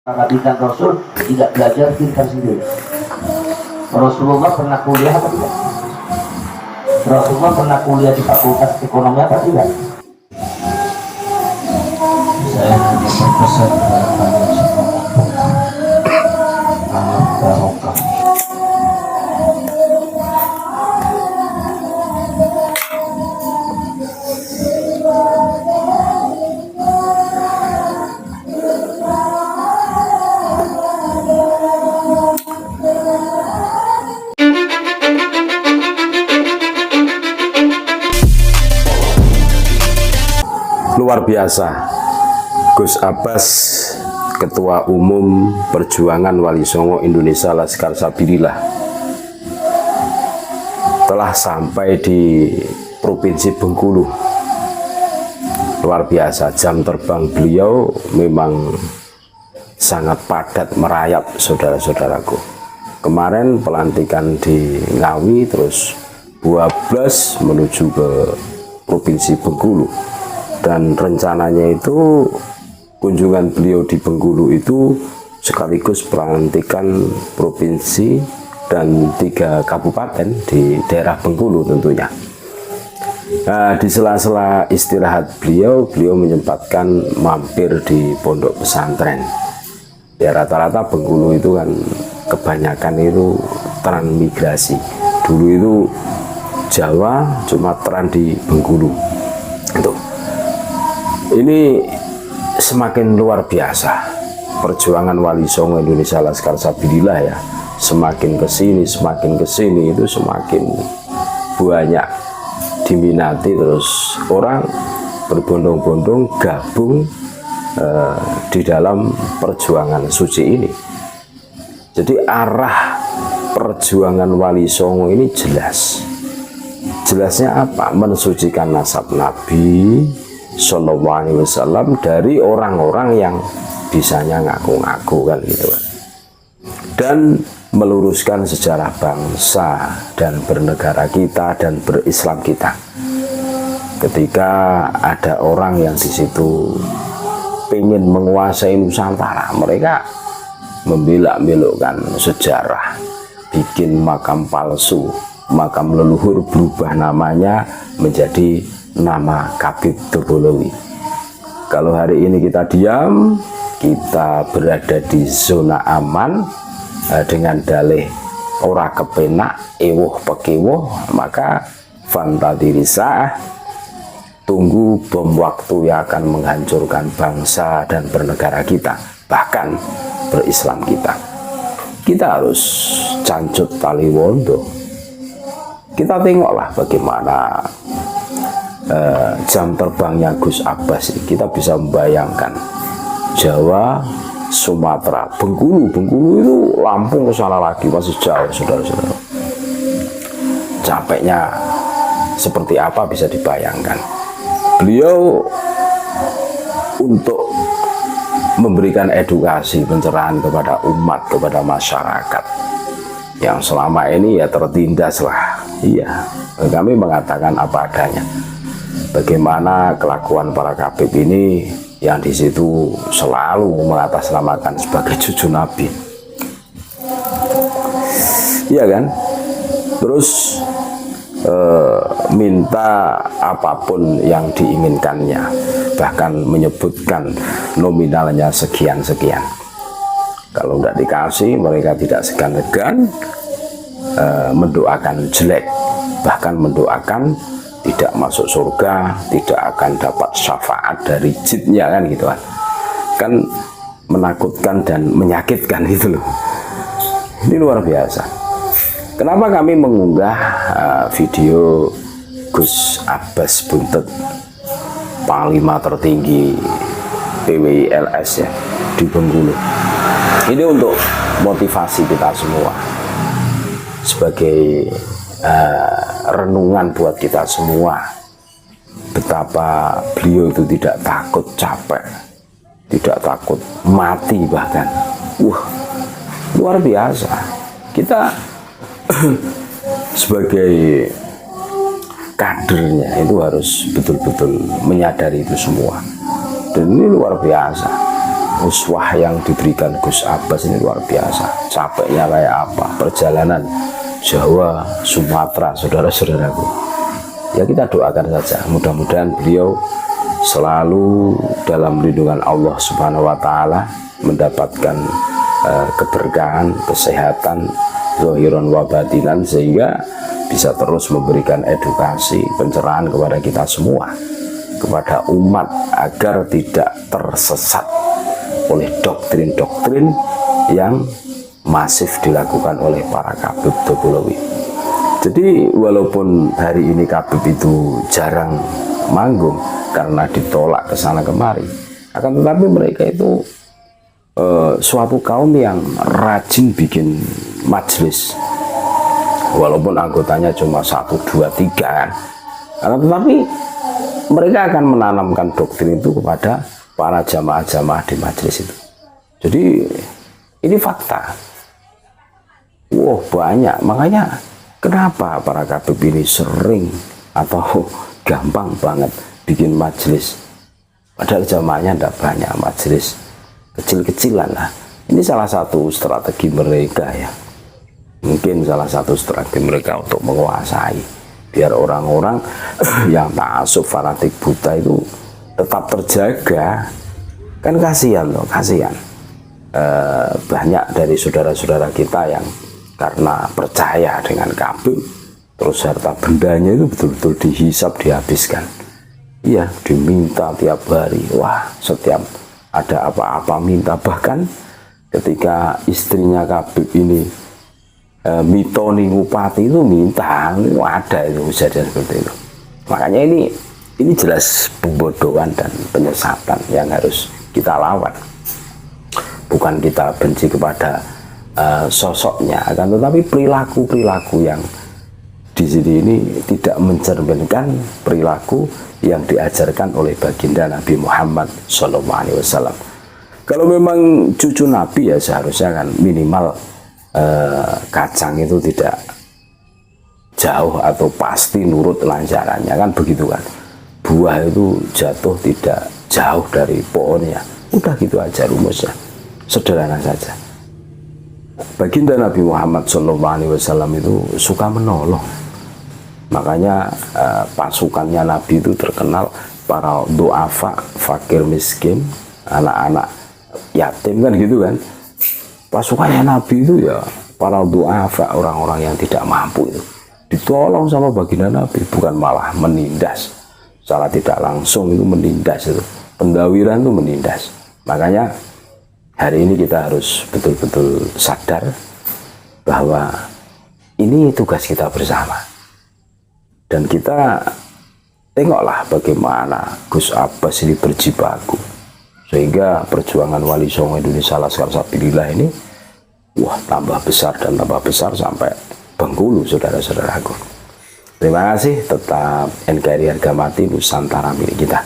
Perhatikan Rasul tidak belajar pintar sendiri. Rasulullah pernah kuliah apa tidak? Rasulullah pernah kuliah di fakultas ekonomi apa tidak? Saya hanya berpesan kepada kalian semua anak barokah. Luar biasa, Gus Abbas, Ketua Umum Perjuangan Wali Songo Indonesia Laskar Sabilillah, telah sampai di Provinsi Bengkulu. Luar biasa, jam terbang beliau memang sangat padat merayap, saudara-saudaraku. Kemarin pelantikan di Ngawi, terus Buablas menuju ke Provinsi Bengkulu. Dan rencananya itu kunjungan beliau di Bengkulu itu sekaligus pelantikan provinsi dan 3 kabupaten di daerah Bengkulu tentunya. Nah, di sela-sela istirahat beliau menyempatkan mampir di pondok pesantren. Ya, rata-rata Bengkulu itu kan kebanyakan itu transmigrasi. Dulu itu Jawa, cuma tran di Bengkulu. Itu. Ini semakin luar biasa perjuangan Wali Songo Indonesia Laskar Sabilillah ya. Semakin kesini itu semakin banyak diminati, terus orang berbondong-bondong gabung di dalam perjuangan suci ini. Jadi arah perjuangan Wali Songo ini jelas. Jelasnya apa? Mensucikan nasab Nabi Sallallahu Alaihi Wasallam dari orang-orang yang bisanya ngaku-ngaku kan gitu kan, dan meluruskan sejarah bangsa dan bernegara kita dan berislam kita. Ketika ada orang yang di situ pengen menguasai Nusantara, mereka membelak-belokkan sejarah, bikin makam palsu, makam leluhur berubah namanya menjadi nama Kabid Dobolowi. Kalau hari ini kita diam, kita berada di zona aman dengan dalih ora kepenak ewuh pekewoh, maka fantadirisa, tunggu bom waktu yang akan menghancurkan bangsa dan bernegara kita, bahkan berislam kita. Kita harus cancut tali wondo. Kita tengoklah bagaimana jam terbangnya Gus Abbas. Kita bisa membayangkan Jawa, Sumatera, Bengkulu itu Lampung ke sana lagi, masih jauh, saudara-saudara. Capeknya seperti apa bisa dibayangkan. Beliau untuk memberikan edukasi, pencerahan kepada umat, kepada masyarakat yang selama ini ya tertindas lah. Iya, kami mengatakan apa adanya. Bagaimana kelakuan para kabid ini yang di situ selalu mengatasnamakan sebagai cucu Nabi, iya kan? Terus minta apapun yang diinginkannya, bahkan menyebutkan nominalnya sekian-sekian. Kalau tidak dikasih, mereka tidak segan-segan mendoakan jelek, bahkan mendoakan tidak masuk surga, tidak akan dapat syafaat dari jidnya kan gitu kan menakutkan dan menyakitkan gitu loh. Ini luar biasa. Kenapa kami mengunggah video Gus Abbas Buntet, Panglima tertinggi PWILS ya di Bengkulu? Ini untuk motivasi kita semua, sebagai renungan buat kita semua, betapa beliau itu tidak takut capek, tidak takut mati bahkan. Luar biasa. Kita sebagai kadernya itu harus betul-betul menyadari itu semua. Dan ini luar biasa. uswah yang diberikan Gus Abbas ini luar biasa. Capeknya kayak apa, perjalanan Jawa, Sumatera, saudara-saudaraku. Ya kita doakan saja, mudah-mudahan beliau selalu dalam lindungan Allah Subhanahu wa Ta'ala, mendapatkan keberkahan, kesehatan zahiran wa batinan, sehingga bisa terus memberikan edukasi, pencerahan kepada kita semua, kepada umat, agar tidak tersesat oleh doktrin-doktrin yang masif dilakukan oleh para Kabib Dobolowi. Jadi walaupun hari ini Kabib itu jarang manggung karena ditolak ke sana kemari, akan tetapi mereka itu suatu kaum yang rajin bikin majelis, walaupun anggotanya cuma 1, 2, 3 kan. Tetapi mereka akan menanamkan doktrin itu kepada para jamaah-jamaah di majelis itu. Jadi ini fakta. Wow, banyak. Makanya kenapa para Kabib ini sering atau gampang banget bikin majelis, padahal jamaahnya tidak banyak, majelis kecil-kecilan lah. Ini salah satu strategi mereka ya. Mungkin salah satu strategi mereka untuk menguasai, biar orang-orang yang ta'assub fanatik buta itu tetap terjaga. Kan kasihan loh, kasihan. Banyak dari saudara-saudara kita yang karena percaya dengan Kabib, terus harta bendanya itu betul-betul dihisap, dihabiskan. Iya, diminta tiap hari. Wah, setiap ada apa-apa minta. Bahkan ketika istrinya Kabib ini mitoni bupati itu minta, ada itu kejadian seperti itu. Makanya ini jelas pembodohan dan penyesatan yang harus kita lawan. Bukan kita benci kepada sosoknya, akan tetapi perilaku-perilaku yang di sini ini tidak mencerminkan perilaku yang diajarkan oleh baginda Nabi Muhammad SAW. Kalau memang cucu Nabi ya seharusnya kan minimal kacang itu tidak jauh atau pasti nurut lancarannya, kan begitu kan. Buah itu jatuh tidak jauh dari pohonnya, udah gitu aja rumusnya, sederhana saja. Baginda Nabi Muhammad SAW itu suka menolong. Makanya pasukannya Nabi itu terkenal para du'afa, fakir miskin, anak-anak yatim kan gitu kan. Pasukannya Nabi itu ya para du'afa, orang-orang yang tidak mampu itu ditolong sama baginda Nabi, bukan malah menindas. Secara tidak langsung itu menindas, itu pendawiran itu menindas. Makanya hari ini kita harus betul-betul sadar bahwa ini tugas kita bersama. Dan kita tengoklah bagaimana Gus Abbas ini berjibaku, sehingga perjuangan Wali Songo Indonesia Laskar Sabilillah ini wah tambah besar dan tambah besar sampai Bengkulu, saudara-saudaraku. Terima kasih, tetap NKRI harga mati, Nusantara milik kita.